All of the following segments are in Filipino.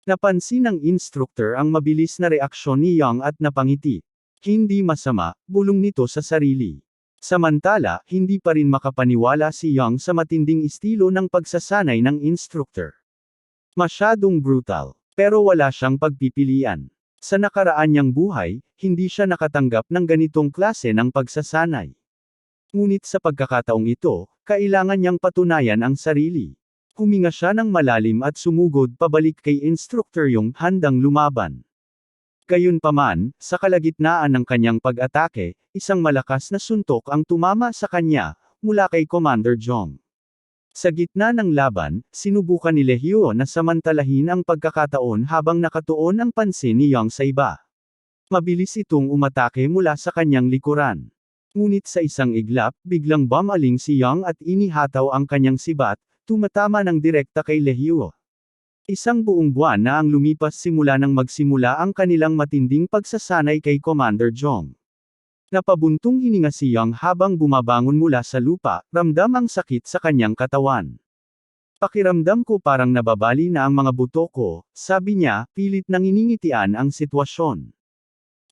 Napansin ng instructor ang mabilis na reaksyon ni Yang at napangiti. Hindi masama, bulong nito sa sarili. Samantala, hindi pa rin makapaniwala si Yang sa matinding estilo ng pagsasanay ng instructor. Masyadong brutal, pero wala siyang pagpipilian. Sa nakaraan niyang buhay, hindi siya nakatanggap ng ganitong klase ng pagsasanay. Ngunit sa pagkakataong ito, kailangan niyang patunayan ang sarili. Huminga siya ng malalim at sumugod pabalik kay instructor Yung handang lumaban. Gayunpaman, sa kalagitnaan ng kanyang pag-atake, isang malakas na suntok ang tumama sa kanya, mula kay Commander Jong. Sa gitna ng laban, sinubukan ni Lehio na samantalahin ang pagkakataon habang nakatuon ang pansin ni Yang sa iba. Mabilis itong umatake mula sa kanyang likuran. Ngunit sa isang iglap, biglang bumaling si Yang at inihataw ang kanyang sibat, tumatama ng direkta kay Lehio. Isang buong buwan na ang lumipas simula nang magsimula ang kanilang matinding pagsasanay kay Commander Jong. Napabuntong hininga si Yang habang bumabangon mula sa lupa, ramdam ang sakit sa kanyang katawan. Pakiramdam ko parang nababali na ang mga buto ko, sabi niya, pilit nang iningitian ang sitwasyon.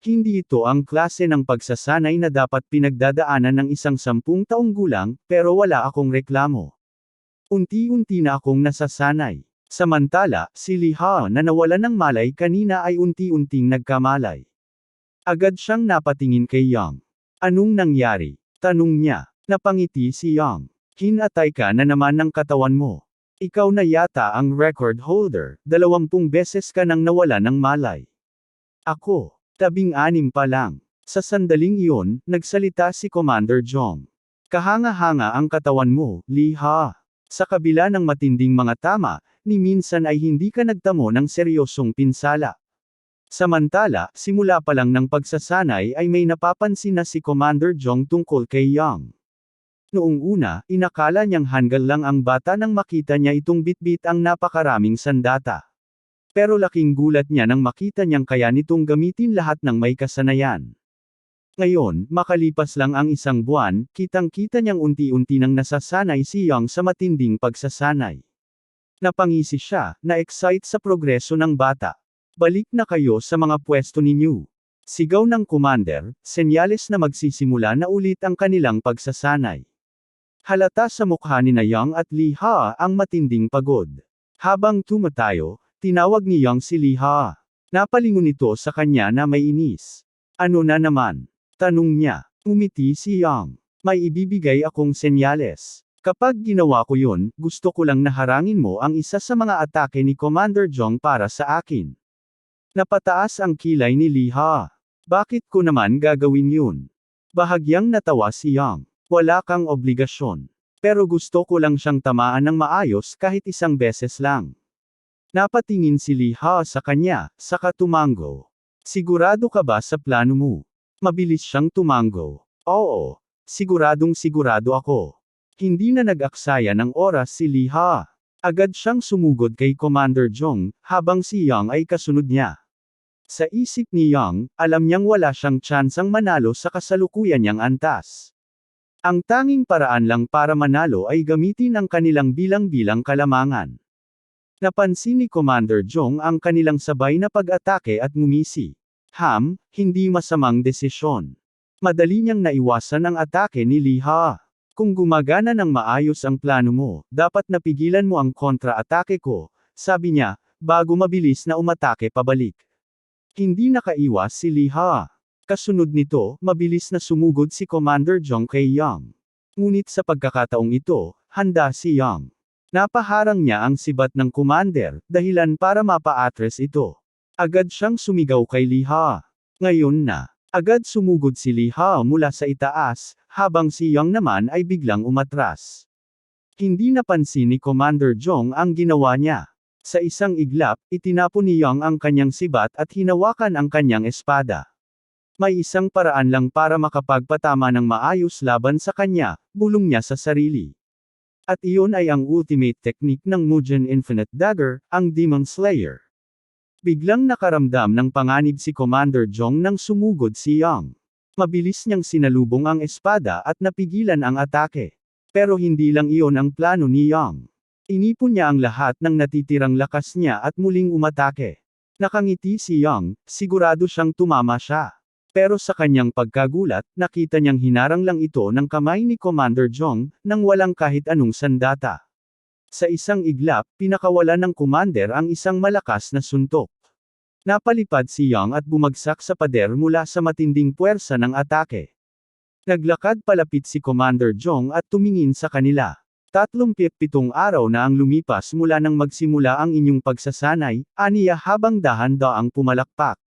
Hindi ito ang klase ng pagsasanay na dapat pinagdadaanan ng isang 10 taong gulang, pero wala akong reklamo. Unti-unti na akong nasasanay. Samantala, si Lee Ha na nawalan ng malay kanina ay unti-unting nagkamalay. Agad siyang napatingin kay Yang. Anong nangyari? Tanong niya. Napangiti si Yang. Hinatay ka na naman ng katawan mo. Ikaw na yata ang record holder, 20 beses ka nang nawala ng malay. Ako, 16 pa lang. Sa sandaling iyon, nagsalita si Commander Jong. Kahanga-hanga ang katawan mo, Lee Ha. Sa kabila ng matinding mga tama, ni minsan ay hindi ka nagtamo ng seryosong pinsala. Samantala, simula pa lang ng pagsasanay ay may napapansin na si Commander Jong tungkol kay Yang. Noong una, inakala niyang hanggal lang ang bata nang makita niya itong bitbit ang napakaraming sandata. Pero laking gulat niya nang makita niyang kaya nitong gamitin lahat ng may kasanayan. Ngayon, makalipas lang ang 1 buwan, kitang-kita niyang unti-unti nang nasasanay si Yang sa matinding pagsasanay. Napangisi siya, na-excite sa progreso ng bata. Balik na kayo sa mga pwesto ninyo. Sigaw ng commander, senyales na magsisimula na ulit ang kanilang pagsasanay. Halata sa mukha ni Yang at Lee Ha ang matinding pagod. Habang tumatayo, tinawag ni Yang si Lee Ha. Napalingon ito sa kanya na may inis. Ano na naman? Tanong niya. Umiti si Yang. May ibibigay akong senyales. Kapag ginawa ko yun, gusto ko lang na harangin mo ang isa sa mga atake ni Commander Jong para sa akin. Napataas ang kilay ni Lee Ha. Bakit ko naman gagawin yun? Bahagyang natawa si Yang. Wala kang obligasyon. Pero gusto ko lang siyang tamaan ng maayos kahit 1 beses lang. Napatingin si Lee Ha sa kanya, saka tumango. Sigurado ka ba sa plano mo? Mabilis siyang tumango. Oo, siguradong sigurado ako. Hindi na nag-aksaya ng oras si Lee Ha. Agad siyang sumugod kay Commander Jong, habang si Yang ay kasunod niya. Sa isip ni Yang, alam niyang wala siyang tsansang manalo sa kasalukuyan niyang antas. Ang tanging paraan lang para manalo ay gamitin ang kanilang bilang-bilang kalamangan. Napansin ni Commander Jong ang kanilang sabay na pag-atake at ngumisi. Hindi masamang desisyon. Madali niyang naiwasan ang atake ni Lee Ha. Kung gumagana ng maayos ang plano mo, dapat napigilan mo ang kontra-atake ko, sabi niya, bago mabilis na umatake pabalik. Hindi nakaiwas si Lee Ha. Kasunod nito, mabilis na sumugod si Commander Jong kay Yang. Ngunit sa pagkakataong ito, handa si Yang. Napaharang niya ang sibat ng commander, dahilan para mapa-atres ito. Agad siyang sumigaw kay Lee Ha. Ngayon na. Agad sumugod si Lee Ha mula sa itaas, habang si Yang naman ay biglang umatras. Hindi napansin ni Commander Jong ang ginawa niya. Sa isang iglap, itinapon ni Yang ang kanyang sibat at hinawakan ang kanyang espada. May isang paraan lang para makapagpatama ng maayos laban sa kanya, bulong niya sa sarili. At iyon ay ang ultimate technique ng Mugen Infinite Dagger, ang Demon Slayer. Biglang nakaramdam ng panganib si Commander Jong nang sumugod si Yang. Mabilis niyang sinalubong ang espada at napigilan ang atake. Pero hindi lang iyon ang plano ni Yang. Inipon niya ang lahat ng natitirang lakas niya at muling umatake. Nakangiti si Yang, sigurado siyang tumama siya. Pero sa kanyang pagkagulat, nakita niyang hinarang lang ito ng kamay ni Commander Jong, nang walang kahit anong sandata. Sa isang iglap, pinakawalan ng commander ang isang malakas na suntok. Napalipad si Yang at bumagsak sa pader mula sa matinding puwersa ng atake. Naglakad palapit si Commander Jong at tumingin sa kanila. 37 araw na ang lumipas mula nang magsimula ang inyong pagsasanay, aniya habang dahan-daang pumalakpak.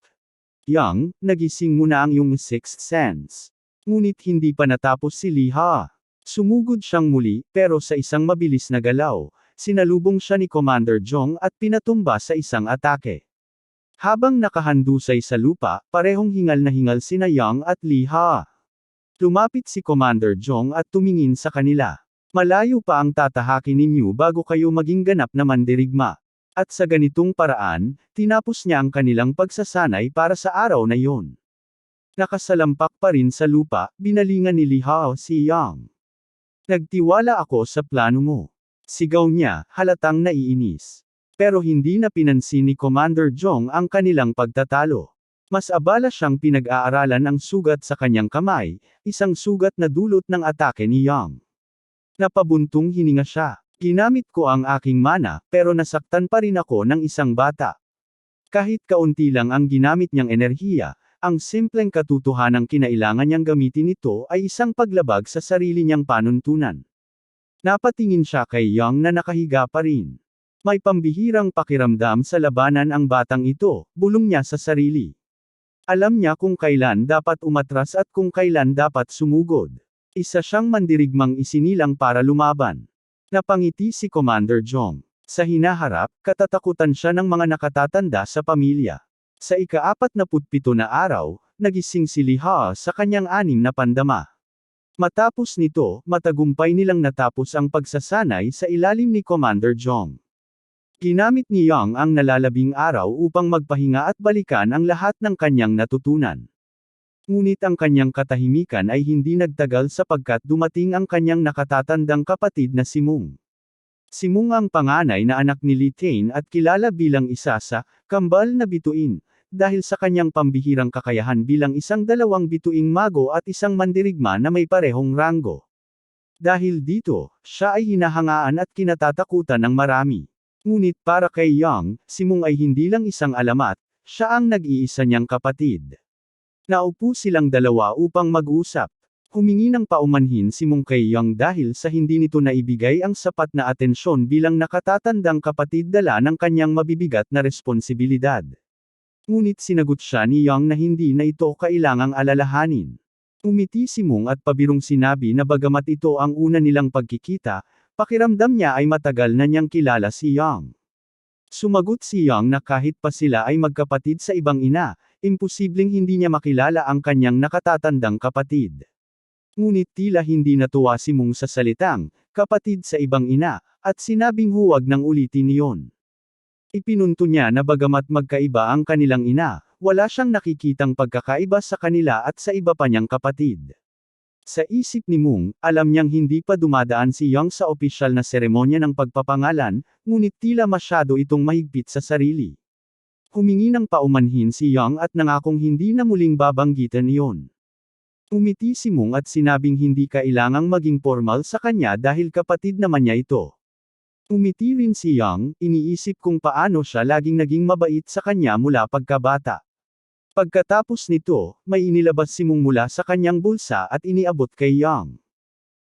Yang, nagising mo na ang iyong sixth sense. Ngunit hindi pa natapos si Li Ha. Sumugod siyang muli, pero sa isang mabilis na galaw, sinalubong siya ni Commander Jong at pinatumba sa isang atake. Habang nakahandusay sa lupa, parehong hingal na hingal sina Yang at Li Ha. Lumapit si Commander Jong at tumingin sa kanila. Malayo pa ang tatahakin ninyo bago kayo maging ganap na mandirigma. At sa ganitong paraan, tinapos niya ang kanilang pagsasanay para sa araw na iyon. Nakasalampak pa rin sa lupa, binalingan ni Li Ha si Yang. Nagtiwala ako sa plano mo. Sigaw niya, halatang naiinis. Pero hindi na pinansin ni Commander Jong ang kanilang pagtatalo. Mas abala siyang pinag-aaralan ang sugat sa kanyang kamay, isang sugat na dulot ng atake ni Yang. Napabuntong hininga siya. Ginamit ko ang aking mana, pero nasaktan pa rin ako ng isang bata. Kahit kaunti lang ang ginamit niyang enerhiya, ang simpleng katotohanang kinailangan niyang gamitin ito ay isang paglabag sa sarili niyang panuntunan. Napatingin siya kay Yang na nakahiga pa rin. May pambihirang pakiramdam sa labanan ang batang ito, bulong niya sa sarili. Alam niya kung kailan dapat umatras at kung kailan dapat sumugod. Isa siyang mandirigmang isinilang para lumaban. Napangiti si Commander Jong. Sa hinaharap, katatakutan siya ng mga nakatatanda sa pamilya. Sa ika-47 na araw, nagising si Li Ha sa kanyang 6 na pandama. Matapos nito, matagumpay nilang natapos ang pagsasanay sa ilalim ni Commander Jong. Ginamit ni Yang ang nalalabing araw upang magpahinga at balikan ang lahat ng kanyang natutunan. Ngunit ang kanyang katahimikan ay hindi nagtagal sapagkat dumating ang kanyang nakatatandang kapatid na si Mung. Si Mung ang panganay na anak ni Li Tain at kilala bilang isa sa kambal na bituin, dahil sa kanyang pambihirang kakayahan bilang isang dalawang bituing mago at isang mandirigma na may parehong ranggo. Dahil dito, siya ay hinahangaan at kinatatakutan ng marami. Ngunit para kay Yang, si Mung ay hindi lang isang alamat, siya ang nag-iisa niyang kapatid. Naupo silang dalawa upang mag-usap. Humingi ng paumanhin si Mung kay Yang dahil sa hindi nito naibigay ang sapat na atensyon bilang nakatatandang kapatid dala ng kanyang mabibigat na responsibilidad. Ngunit sinagot siya ni Yang na hindi na ito kailangang alalahanin. Umiti si Mung at pabirong sinabi na bagamat ito ang una nilang pagkikita, pakiramdam niya ay matagal na niyang kilala si Yang. Sumagot si Yang na kahit pa sila ay magkapatid sa ibang ina, imposibleng hindi niya makilala ang kanyang nakatatandang kapatid. Ngunit tila hindi natuwa si Mung sa salitang, kapatid sa ibang ina, at sinabing huwag nang ulitin iyon. Ipinunto niya na bagamat magkaiba ang kanilang ina, wala siyang nakikitang pagkakaiba sa kanila at sa iba pa niyang kapatid. Sa isip ni Mung, alam niyang hindi pa dumadaan si Yang sa opisyal na seremonya ng pagpapangalan, ngunit tila masyado itong mahigpit sa sarili. Humingi ng paumanhin si Yang at nangakong hindi na muling babanggitan iyon. Umiti si Mung at sinabing hindi kailangang maging formal sa kanya dahil kapatid naman niya ito. Umiti rin si Yang, iniisip kung paano siya laging naging mabait sa kanya mula pagkabata. Pagkatapos nito, may inilabas si Mung mula sa kanyang bulsa at iniabot kay Yang.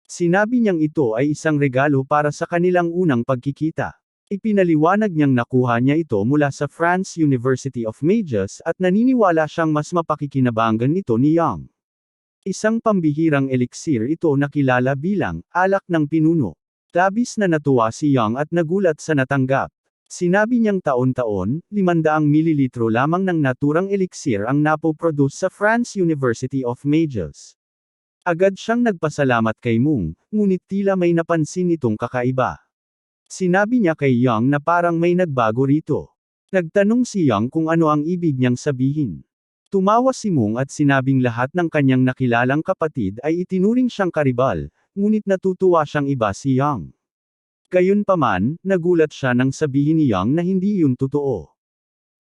Sinabi niyang ito ay isang regalo para sa kanilang unang pagkikita. Ipinaliwanag niyang nakuha niya ito mula sa France University of Mages at naniniwala siyang mas mapakikinabangan ito ni Yang. Isang pambihirang eliksir ito na kilala bilang alak ng pinuno. Labis na natuwa si Yang at nagulat sa natanggap. Sinabi niyang taon-taon, 500 mililitro lamang ng naturang eliksir ang napoproduce sa France University of Mages. Agad siyang nagpasalamat kay Mung, ngunit tila may napansin itong kakaiba. Sinabi niya kay Yang na parang may nagbago rito. Nagtanong si Yang kung ano ang ibig niyang sabihin. Tumawa si Mung at sinabing lahat ng kanyang nakilalang kapatid ay itinuring siyang karibal, ngunit natutuwa siyang iba si Yang. Gayunpaman, nagulat siya nang sabihin ni Yang na hindi yun totoo.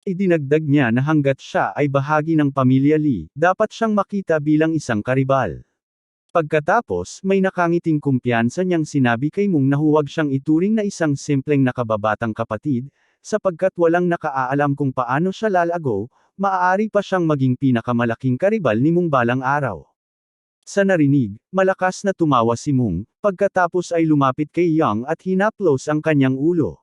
Idinagdag niya na hanggat siya ay bahagi ng pamilya Lee, dapat siyang makita bilang isang karibal. Pagkatapos, may nakangiting kumpiyansa niyang sinabi kay Mung na huwag siyang ituring na isang simpleng nakababatang kapatid, sapagkat walang nakaalam kung paano siya lalago, maaari pa siyang maging pinakamalaking karibal ni Mung balang araw. Sa narinig, malakas na tumawa si Mung, pagkatapos ay lumapit kay Yang at hinaplos ang kanyang ulo.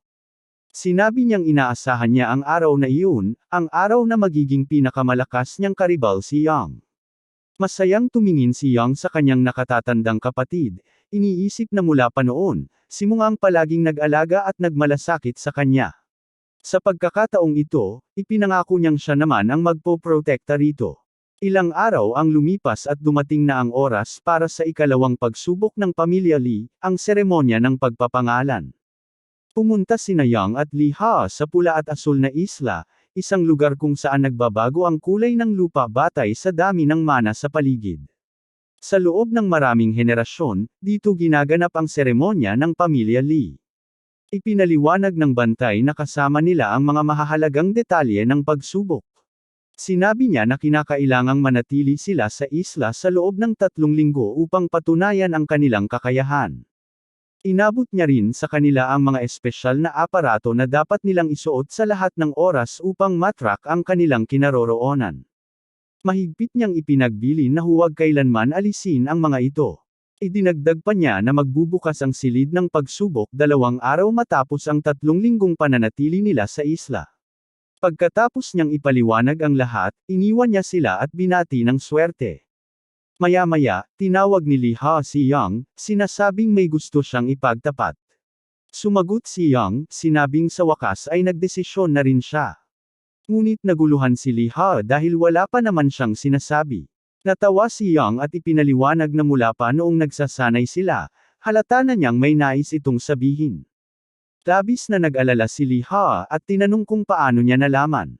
Sinabi niyang inaasahan niya ang araw na iyon, ang araw na magiging pinakamalakas niyang karibal si Yang. Masayang tumingin si Yang sa kanyang nakatatandang kapatid, iniisip na mula pa noon, si Mung ang palaging nag-alaga at nagmalasakit sa kanya. Sa pagkakataong ito, ipinangako niyang siya naman ang magpoprotekta rito. Ilang araw ang lumipas at dumating na ang oras para sa ikalawang pagsubok ng pamilya Lee, ang seremonya ng pagpapangalan. Pumunta sina Yang at Lee Ha sa pula at asul na isla, isang lugar kung saan nagbabago ang kulay ng lupa batay sa dami ng mana sa paligid. Sa loob ng maraming henerasyon, dito ginaganap ang seremonya ng pamilya Lee. Ipinaliwanag ng bantay na kasama nila ang mga mahahalagang detalye ng pagsubok. Sinabi niya na kinakailangang manatili sila sa isla sa loob ng 3 linggo upang patunayan ang kanilang kakayahan. Inabot niya rin sa kanila ang mga espesyal na aparato na dapat nilang isuot sa lahat ng oras upang matrak ang kanilang kinaroroonan. Mahigpit niyang ipinagbilin na huwag kailanman alisin ang mga ito. Idinagdag pa niya na magbubukas ang silid ng pagsubok 2 araw matapos ang 3 linggong pananatili nila sa isla. Pagkatapos niyang ipaliwanag ang lahat, iniwan niya sila at binati ng swerte. Maya-maya, tinawag ni Lee Ha si Yang, sinasabing may gusto siyang ipagtapat. Sumagot si Yang, sinabing sa wakas ay nagdesisyon na rin siya. Ngunit naguluhan si Lee Ha dahil wala pa naman siyang sinasabi. Natawa si Yang at ipinaliwanag na mula pa noong nagsasanay sila, halata na niyang may nais itong sabihin. Labis na nag-alala si Lee Ha at tinanong kung paano niya nalaman.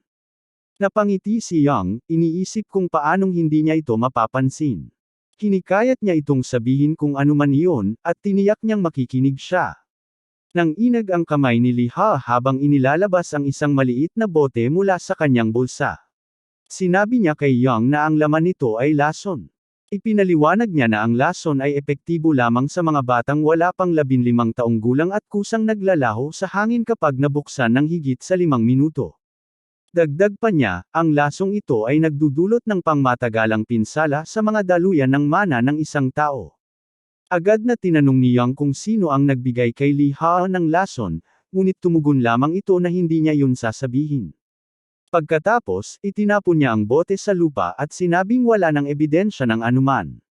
Napangiti si Yang, iniisip kung paanong hindi niya ito mapapansin. Hinikayat niya itong sabihin kung ano man iyon, at tiniyak niyang makikinig siya. Nang inag ang kamay ni Lee Ha habang inilalabas ang isang maliit na bote mula sa kanyang bulsa. Sinabi niya kay Yang na ang laman nito ay lason. Ipinaliwanag niya na ang lason ay epektibo lamang sa mga batang wala pang 15 taong gulang at kusang naglalaho sa hangin kapag nabuksan ng higit sa 5 minuto. Dagdag pa niya, ang lasong ito ay nagdudulot ng pangmatagalang pinsala sa mga daluyan ng mana ng isang tao. Agad na tinanong ni Yang kung sino ang nagbigay kay Lee Ha ng lason, ngunit tumugon lamang ito na hindi niya yun sasabihin. Pagkatapos, itinapon niya ang bote sa lupa at sinabing wala ng ebidensya ng anuman.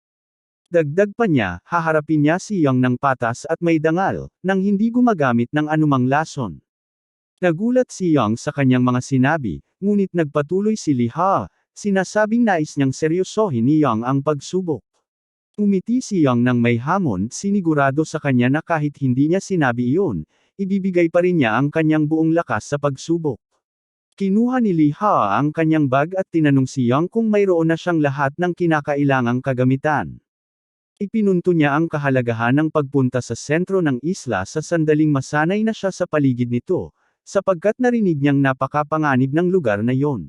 Dagdag pa niya, haharapin niya si Yang ng patas at may dangal, nang hindi gumagamit ng anumang lason. Nagulat si Yang sa kanyang mga sinabi, ngunit nagpatuloy si Lee Ha, sinasabing nais niyang seryosohin ni Yang ang pagsubok. Umiti si Yang nang may hamon, sinigurado sa kanya na kahit hindi niya sinabi iyon, ibibigay pa rin niya ang kanyang buong lakas sa pagsubok. Kinuha ni Lee Ha ang kanyang bag at tinanong si Yang kung mayroon na siyang lahat ng kinakailangang kagamitan. Ipinunto niya ang kahalagahan ng pagpunta sa sentro ng isla sa sandaling masanay na siya sa paligid nito, sapagkat narinig niyang napakapanganib ng lugar na iyon.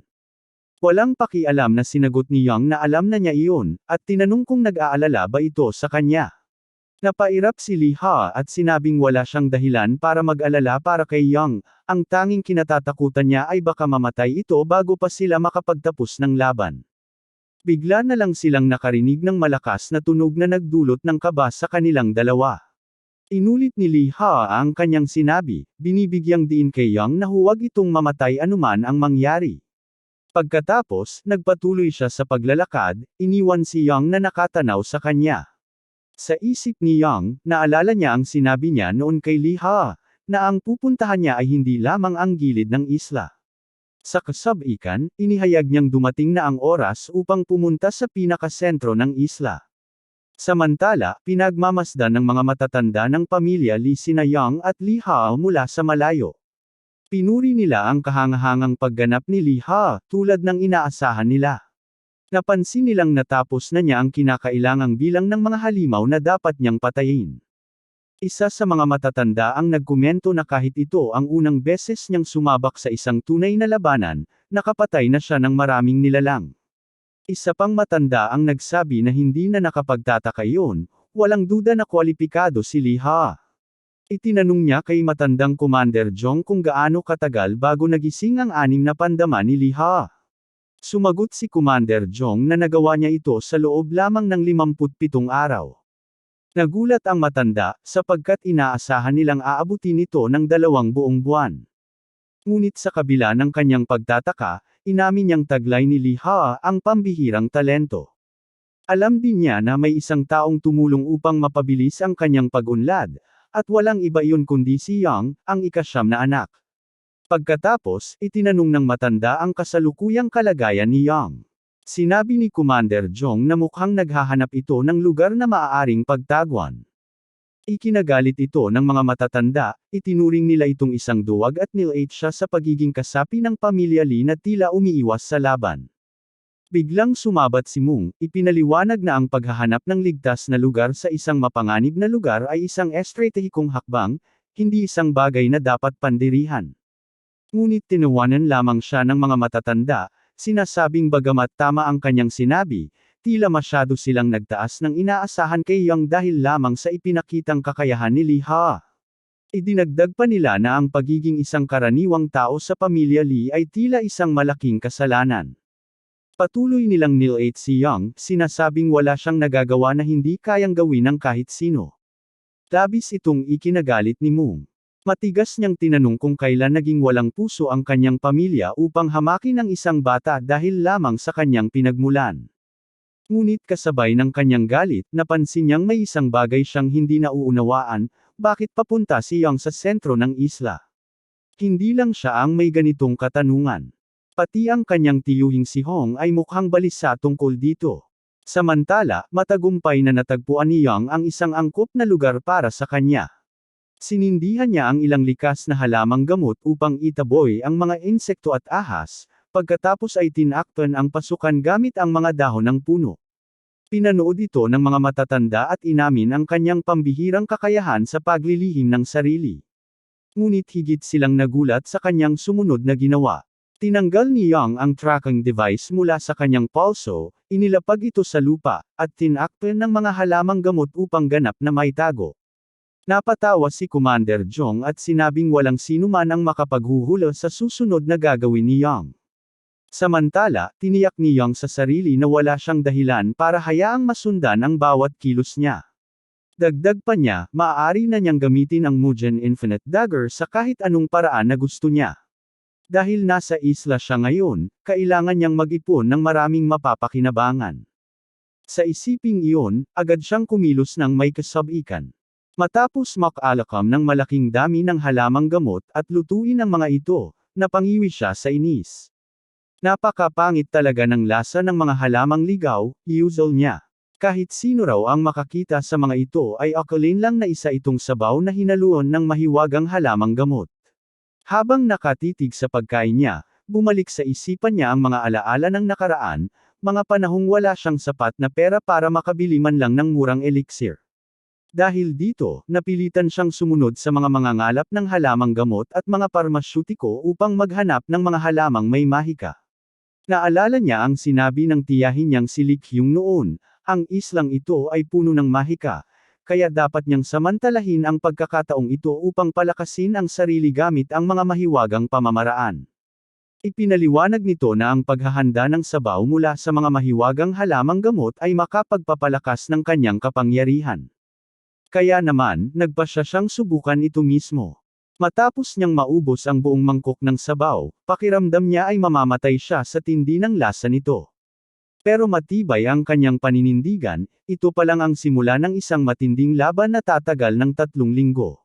Walang pakialam na sinagot ni Yang na alam na niya iyon, at tinanong kung nag-aalala ba ito sa kanya. Napairap si Lee Ha at sinabing wala siyang dahilan para mag-alala para kay Yang, ang tanging kinatatakutan niya ay baka mamatay ito bago pa sila makapagtapos ng laban. Bigla na lang silang nakarinig ng malakas na tunog na nagdulot ng kaba sa kanilang dalawa. Inulit ni Lee Ha ang kanyang sinabi, binibigyang diin kay Yang na huwag itong mamatay anuman ang mangyari. Pagkatapos, nagpatuloy siya sa paglalakad, iniwan si Yang na nakatanaw sa kanya. Sa isip ni Yang, naalala niya ang sinabi niya noon kay Lee Ha, na ang pupuntahan niya ay hindi lamang ang gilid ng isla. Sa kasabikan, inihayag niyang dumating na ang oras upang pumunta sa pinakasentro ng isla. Samantala, pinagmamasdan ng mga matatanda ng pamilya Lee sina Yang at Lee Ha mula sa malayo. Pinuri nila ang kahangahangang pagganap ni Lee Ha, tulad ng inaasahan nila. Napansin nilang natapos na niya ang kinakailangang bilang ng mga halimaw na dapat niyang patayin. Isa sa mga matatanda ang nagkomento na kahit ito ang unang beses niyang sumabak sa isang tunay na labanan, nakapatay na siya ng maraming nilalang. Isa pang matanda ang nagsabi na hindi na nakapagtataka iyon, walang duda na kwalipikado si Lee Ha. Itinanong niya kay matandang Commander Jong kung gaano katagal bago nagising ang anim na pandama ni Lee Ha. Sumagot si Commander Jong na nagawa niya ito sa loob lamang ng 57 araw. Nagulat ang matanda, sapagkat inaasahan nilang aabutin ito ng 2 buwan. Ngunit sa kabila ng kanyang pagtataka, inamin niyang taglay ni Lee Ha ang pambihirang talento. Alam din niya na may isang taong tumulong upang mapabilis ang kanyang pag-unlad, at walang iba iyon kundi si Yang, ang ika-9 na anak. Pagkatapos, itinanong ng matanda ang kasalukuyang kalagayan ni Yang. Sinabi ni Commander Jong na mukhang naghahanap ito ng lugar na maaaring pagtaguan. Ikinagalit ito ng mga matatanda, itinuring nila itong isang duwag at nilate siya sa pagiging kasapi ng pamilya Lee na tila umiiwas sa laban. Biglang sumabat si Mung, ipinaliwanag na ang paghahanap ng ligtas na lugar sa isang mapanganib na lugar ay isang estratehikong hakbang, hindi isang bagay na dapat pandirihan. Ngunit tinawanan lamang siya ng mga matatanda, sinasabing bagamat tama ang kanyang sinabi, tila masyado silang nagtaas ng inaasahan kay Yang dahil lamang sa ipinakitang kakayahan ni Lee Ha. Idinagdag pa nila na ang pagiging isang karaniwang tao sa pamilya Lee ay tila isang malaking kasalanan. Patuloy nilang nilate si Yang, sinasabing wala siyang nagagawa na hindi kayang gawin ng kahit sino. Labis itong ikinagalit ni Mung. Matigas niyang tinanong kung kailan naging walang puso ang kanyang pamilya upang hamakin ang isang bata dahil lamang sa kanyang pinagmulan. Ngunit kasabay ng kanyang galit, napansin niyang may isang bagay siyang hindi nauunawaan, bakit papunta si Yang sa sentro ng isla. Hindi lang siya ang may ganitong katanungan. Pati ang kanyang tiyuhing si Hong ay mukhang balisa tungkol dito. Samantala, matagumpay na natagpuan ni Yang ang isang angkop na lugar para sa kanya. Sinindihan niya ang ilang likas na halamang gamot upang itaboy ang mga insekto at ahas, pagkatapos ay tinakpan ang pasukan gamit ang mga dahon ng puno. Pinanood ito ng mga matatanda at inamin ang kanyang pambihirang kakayahan sa paglilihim ng sarili. Ngunit higit silang nagulat sa kanyang sumunod na ginawa. Tinanggal ni Yang ang tracking device mula sa kanyang pulso, inilapag ito sa lupa, at tinakpan ng mga halamang gamot upang ganap na maitago. Napatawa si Commander Jong at sinabing walang sino man ang makapaghuhula sa susunod na gagawin ni Yang. Samantala, tiniyak ni Yang sa sarili na wala siyang dahilan para hayaang masundan ang bawat kilos niya. Dagdag pa niya, maaari na niyang gamitin ang Mugen Infinite Dagger sa kahit anong paraan na gusto niya. Dahil nasa isla siya ngayon, kailangan niyang mag-ipon ng maraming mapapakinabangan. Sa isiping iyon, agad siyang kumilos ng may kasabikan. Matapos makalakam ng malaking dami ng halamang gamot at lutuin ang mga ito, napangiwi siya sa inis. Napakapangit talaga ng lasa ng mga halamang ligaw, usual niya. Kahit sino raw ang makakita sa mga ito ay akalin lang na isa itong sabaw na hinaluan ng mahiwagang halamang gamot. Habang nakatitig sa pagkain niya, bumalik sa isipan niya ang mga alaala ng nakaraan, mga panahong wala siyang sapat na pera para makabili man lang ng murang elixir. Dahil dito, napilitan siyang sumunod sa mga mangangalap ng halamang gamot at mga parmasyutiko upang maghanap ng mga halamang may mahika. Naalala niya ang sinabi ng tiyahin niyang si Lee Kyung noon, ang islang ito ay puno ng mahika, kaya dapat niyang samantalahin ang pagkakataong ito upang palakasin ang sarili gamit ang mga mahiwagang pamamaraan. Ipinaliwanag nito na ang paghahanda ng sabaw mula sa mga mahiwagang halamang gamot ay makapagpapalakas ng kanyang kapangyarihan. Kaya naman, nagpasya siyang subukan ito mismo. Matapos niyang maubos ang buong mangkok ng sabaw, pakiramdam niya ay mamamatay siya sa tindi ng lasa nito. Pero matibay ang kanyang paninindigan, ito pa lang ang simula ng isang matinding laban na tatagal ng 3 linggo.